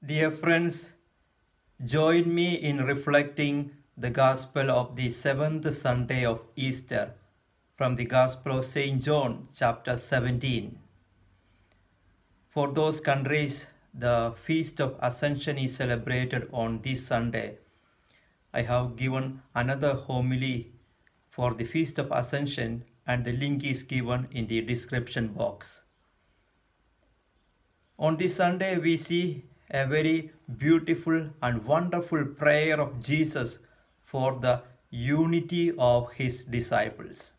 Dear friends, join me in reflecting the Gospel of the seventh Sunday of Easter from the Gospel of St. John, chapter 17. For those countries, the Feast of Ascension is celebrated on this Sunday. I have given another homily for the Feast of Ascension, and the link is given in the description box. On this Sunday, we see a very beautiful and wonderful prayer of Jesus for the unity of his disciples.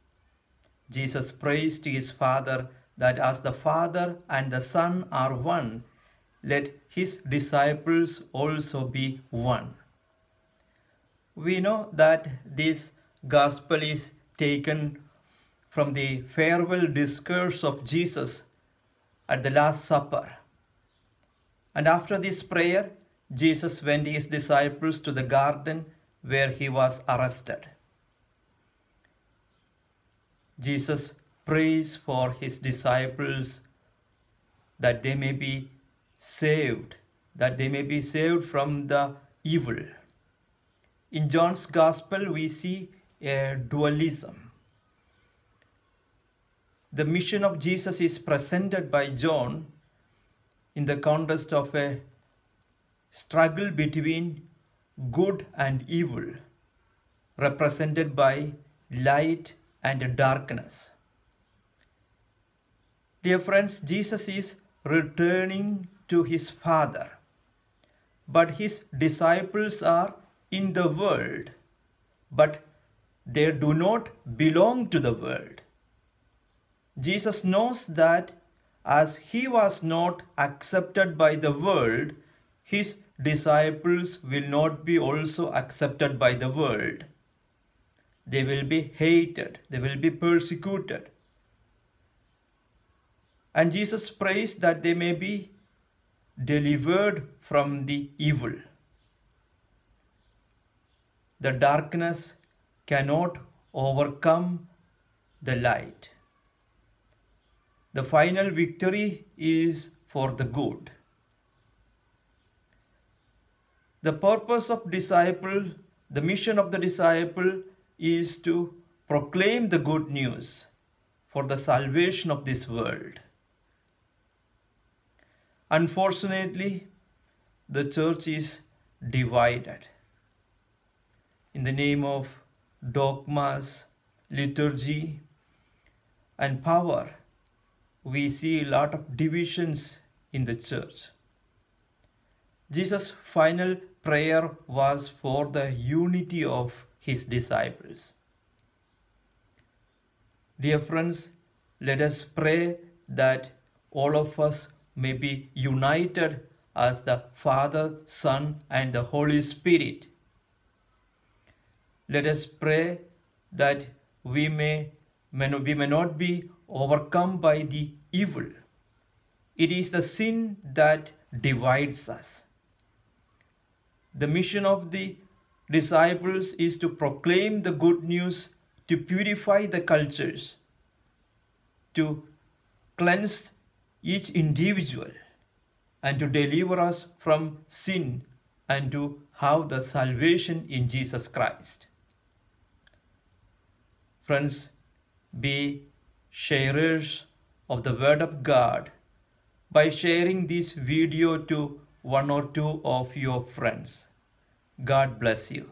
Jesus prays to his Father that as the Father and the Son are one, let his disciples also be one. We know that this gospel is taken from the farewell discourse of Jesus at the Last Supper. And after this prayer, Jesus went his disciples to the garden where he was arrested. Jesus prays for his disciples that they may be saved, from the evil. In John's Gospel, we see a dualism. The mission of Jesus is presented by John in the context of a struggle between good and evil, represented by light and darkness. Dear friends, Jesus is returning to his Father, but his disciples are in the world, but they do not belong to the world. Jesus knows that as he was not accepted by the world, his disciples will not be also accepted by the world. They will be hated, they will be persecuted. And Jesus prays that they may be delivered from the evil. The darkness cannot overcome the light. The final victory is for the good. The purpose of disciple, the mission of the disciple is to proclaim the good news for the salvation of this world. Unfortunately, the church is divided. In the name of dogmas, liturgy, and power, we see a lot of divisions in the church. Jesus' final prayer was for the unity of his disciples. Dear friends, let us pray that all of us may be united as the Father, Son, and the Holy Spirit. Let us pray that we may not be overcome by the evil. It is the sin that divides us. The mission of the disciples is to proclaim the good news, to purify the cultures, to cleanse each individual, and to deliver us from sin and to have the salvation in Jesus Christ. Friends, be sharers of the Word of God by sharing this video to one or two of your friends. God bless you.